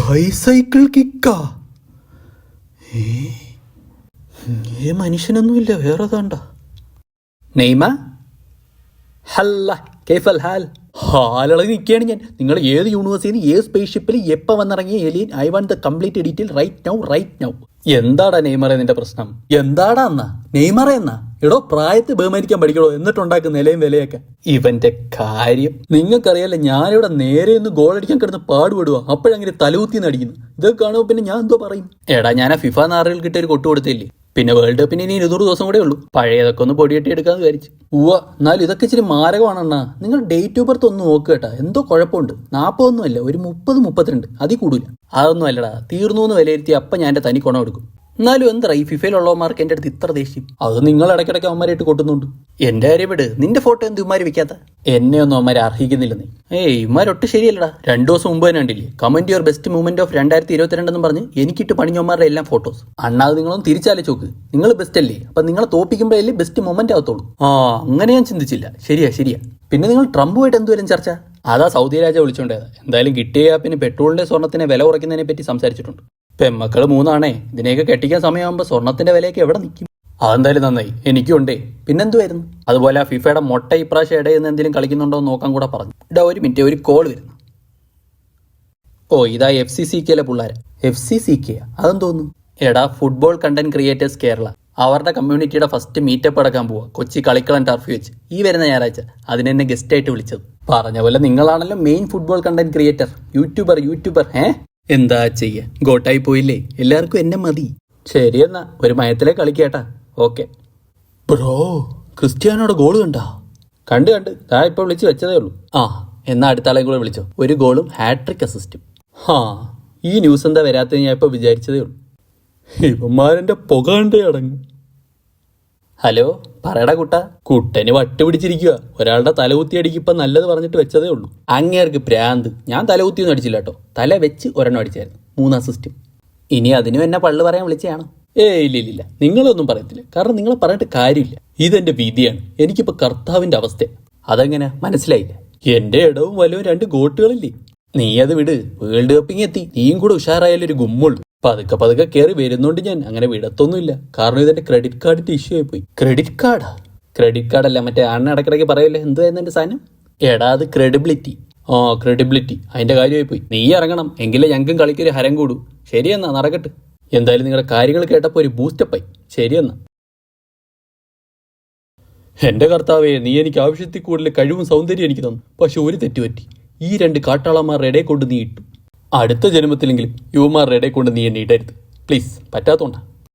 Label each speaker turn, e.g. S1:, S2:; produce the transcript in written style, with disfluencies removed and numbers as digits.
S1: Bicycle കിക്കാ? മനുഷ്യനൊന്നുമില്ല, വേറെ താണ്ട. നെയ്മ ഹല്ല കേഫൽ ഹാൽ ഹാലിളകി നിൽക്കുകയാണ് ഞാൻ. നിങ്ങൾ ഏത് യൂണിവേഴ്സിറ്റിയിൽ ഏത് സ്പേസ് ഷിപ്പിൽ എപ്പോൾ വന്നിറങ്ങിയ alien? I want the complete detail right now. എന്താടാ നെയ്മറെ നിന്റെ പ്രശ്നം? എന്താടാ എന്നാ നെയ്മറെ എന്നാ? എടോ പ്രായത്തെ ബഹുമാനിക്കാൻ പഠിക്കണോ, എന്നിട്ടുണ്ടാക്കുന്ന നിലയും വിലയൊക്കെ. ഇവന്റെ കാര്യം നിങ്ങൾക്കറിയാലോ. ഞാനിവിടെ നേരെ ഒന്ന് ഗോൾ അടിക്കാൻ കിടന്ന് പാടുപെടുക, അപ്പോഴങ്ങനെ തലകുത്തിന്ന് അടിക്കുന്നു. ഇതൊക്കെ കാണുമ്പോൾ പിന്നെ ഞാൻ എന്തോ പറയും? എടാ ഞാൻ ആ ഫിഫ നാറുകൾ കിട്ടിയ ഒരു കൊട്ടു കൊടുത്തില്ലേ, പിന്നെ വേൾഡ് കപ്പിന് ഇനി 200 ദിവസം കൂടെ ഉള്ളൂ. പഴയതൊക്കെ ഒന്ന് പൊടിയെട്ടി എടുക്കാന്ന് വിചാരിച്ചു. എന്നാലും ഇതൊക്കെ ഇച്ചിരി മാരകമാണെണ്ണ. നിങ്ങൾ ഡേറ്റ് ഓഫ് ബർത്ത് ഒന്ന് നോക്കുക കേട്ടാ. എന്തോ കുഴപ്പമുണ്ട്. 40 അല്ല, ഒരു 30-32 അതിൽ കൂടുതല. അതൊന്നും അല്ലടാ, തീർന്നു എന്ന് വിലയിരുത്തി അപ്പം ഞാൻ എൻ്റെ തനി കുണം എടുക്കും. എന്നാലും എന്താ ഈ ഫിഫയിലുള്ളവന്മാർക്ക് എൻ്റെ അടുത്ത് ഇത്ര ദേഷ്യം? അത് നിങ്ങൾ ഇടയ്ക്കിടയ്ക്ക് അവന്മാരായിട്ട് കൊട്ടുന്നുണ്ട്. എൻ്റെ കാര്യം വിട്, നിന്റെ ഫോട്ടോ എന്ത് ഇവന്മാർ വെക്കാത്ത? എന്നെ ഒന്നും അവന്മാരെ അർഹിക്കുന്നില്ലെന്നേ. ഇവന്മാരൊട്ടും ശരിയല്ലടാ. 2 ദിവസം മുമ്പ് തന്നെ കണ്ടില്ലേ, comment your best movement of 2022 എന്ന് പറഞ്ഞ് എനിക്കിട്ട് പണിഞ്ഞവന്മാരുടെ എല്ലാം ഫോട്ടോസ്. അണ്ണാത് നിങ്ങളൊന്നും തിരിച്ചാലോചിച്ച് നോക്ക്. നിങ്ങൾ ബെസ്റ്റ് അല്ലേ, അപ്പം നിങ്ങളെ തോപ്പിക്കുമ്പോഴല്ലേ ബെസ്റ്റ് മൊമെന്റ് ആവത്തുള്ളൂ. അങ്ങനെ ഞാൻ ചിന്തിച്ചില്ല. ശരിയാ. പിന്നെ നിങ്ങൾ ട്രംപുമായിട്ട് എന്തുവരും ചർച്ച? അതാ സൗദി രാജ വിളിച്ചോണ്ടേത്. എന്തായാലും കിട്ടിയ പിന്നെ പെട്രോളിന്റെ സ്വർണ്ണത്തിന്റെ വില കുറയ്ക്കുന്നതിനെ പറ്റി സംസാരിച്ചിട്ടുണ്ട്. പെമ്മക്കള് 3 ഇതിനെയൊക്കെ കെട്ടിക്കാൻ സമയമാകുമ്പോൾ സ്വർണ്ണത്തിന്റെ വിലയൊക്കെ എവിടെ നിൽക്കും? അതെന്തായാലും നന്നായി, എനിക്കും ഉണ്ടേ. പിന്നെന്തുവായിരുന്നു? അതുപോലെ ആ ഫിഫയുടെ മൊട്ട ഇപ്രാവശ്യം ഇടയെന്ന് എന്തെങ്കിലും കളിക്കുന്നുണ്ടോ എന്ന് നോക്കാൻ കൂടെ പറഞ്ഞു. ഒരു മിനിറ്റ്, ഒരു കോൾ വരുന്നു. ഇതാ FCCK പിള്ളേരെ. FCCK അതെന്ന് തോന്നുന്നു. എടാ ഫുട്ബോൾ കണ്ടന്റ് ക്രിയേറ്റേഴ്സ് കേരള അവരുടെ കമ്മ്യൂണിറ്റിയുടെ ഫസ്റ്റ് മീറ്റപ്പ് അടക്കാൻ പോവാ കൊച്ചി കളിക്കളം ടർഫ് വെച്ച് ഈ വരുന്ന ഞായറാഴ്ച. അതിനെന്നെ ഗസ്റ്റ് ആയിട്ട് വിളിച്ചത്. പറഞ്ഞ പോലെ നിങ്ങളാണല്ലോ main football content creator, YouTuber. എന്താ ചെയ്യാ, ഗോട്ടായി പോയില്ലേ. എല്ലാവർക്കും എന്നെ മതി. ശരിയെന്നാ, ഒരു മയത്തിലെ കളിക്കേട്ടാ. Okay bro. ക്രിസ്ത്യാനോടെ ഗോള് കണ്ട് ഞാൻ ഇപ്പൊ വിളിച്ച് വെച്ചതേ ഉള്ളൂ. എന്നാ അടുത്ത ആളെയും കൂടെ വിളിച്ചോ. ഒരു ഗോളും ഹാട്രിക് അസിസ്റ്റും. ഈ ന്യൂസ് എന്താ വരാത്തത് ഞാൻ ഇപ്പൊ വിചാരിച്ചതേ ഉള്ളൂ. ഇവന്മാരെന്റെ പുക കണ്ടേ അടങ്ങും. ഹലോ പറയടാ കുട്ടന് വട്ട് പിടിച്ചിരിക്കുക. ഒരാളുടെ തലകുത്തി അടിക്കിപ്പം നല്ലത് പറഞ്ഞിട്ട് വെച്ചതേ ഉള്ളൂ. അങ്ങേർക്ക് പ്രാന്ത്. ഞാൻ തലകുത്തിയൊന്നും അടിച്ചില്ല കേട്ടോ, തല വെച്ച് ഒരെണ്ണം അടിച്ചായിരുന്നു. 3 അസിസ്റ്റും. ഇനി അതിനും എന്നെ പള്ളു പറയാൻ വിളിച്ചതാണോ? ഇല്ല, നിങ്ങളൊന്നും പറയത്തില്ല. കാരണം നിങ്ങളെ പറഞ്ഞിട്ട് കാര്യമില്ല. ഇതെന്റെ വിധിയാണ്. എനിക്കിപ്പോ കർത്താവിന്റെ അവസ്ഥ. അതെങ്ങനെ മനസ്സിലായില്ല? എന്റെ ഇടവും വലവും 2 ഗോട്ടുകളില്ലേ. നീ അത് വിട്. വേൾഡ് കപ്പിങ് എത്തി. നീയും കൂടെ ഉഷാറായാലൊരു ഗുമ്മുള്ളൂ. പതുക്കെ കയറി വരുന്നുണ്ട്. ഞാൻ അങ്ങനെ വിടത്തൊന്നുമില്ല. കാരണം ഇതെന്റെ ക്രെഡിറ്റ് കാർഡിന്റെ ഇഷ്യൂ ആയി പോയി. ക്രെഡിറ്റ് കാർഡല്ല, മറ്റേ അണ്ണ ഇടക്കിടയ്ക്ക് പറയല്ലേ എന്തുവായിരുന്നു എന്റെ സാധനം? എടാ അത് ക്രെഡിബിലിറ്റി. അതിന്റെ കാര്യമായി പോയി. നീ ഇറങ്ങണം, എങ്കിലേ ഞങ്ങൾക്കും കളിക്കൊരു ഹരം കൂടൂ. ശരിയെന്നാ, നടക്കട്ടെ. എന്തായാലും നിങ്ങളുടെ കാര്യങ്ങൾ കേട്ടപ്പോൾ ഒരു ബൂസ്റ്റപ്പായി. ശരിയെന്നാ. എന്റെ കർത്താവേ, നീ എനിക്ക് ആവശ്യത്തിൽ കൂടുതൽ കഴിവും സൗന്ദര്യം എനിക്ക് തന്നു. പക്ഷെ ഒരു തെറ്റുപറ്റി. ഈ 2 കാട്ടാളന്മാരുടെ ഇടയെ കൊണ്ട് നീ ഇട്ടു. അടുത്ത ജന്മത്തിലെങ്കിലും യുവമാരുടെ ഇടയെ കൊണ്ട് നീ എന്നെ ഇടരുത് പ്ലീസ്. പറ്റാത്തോണ്ടാ.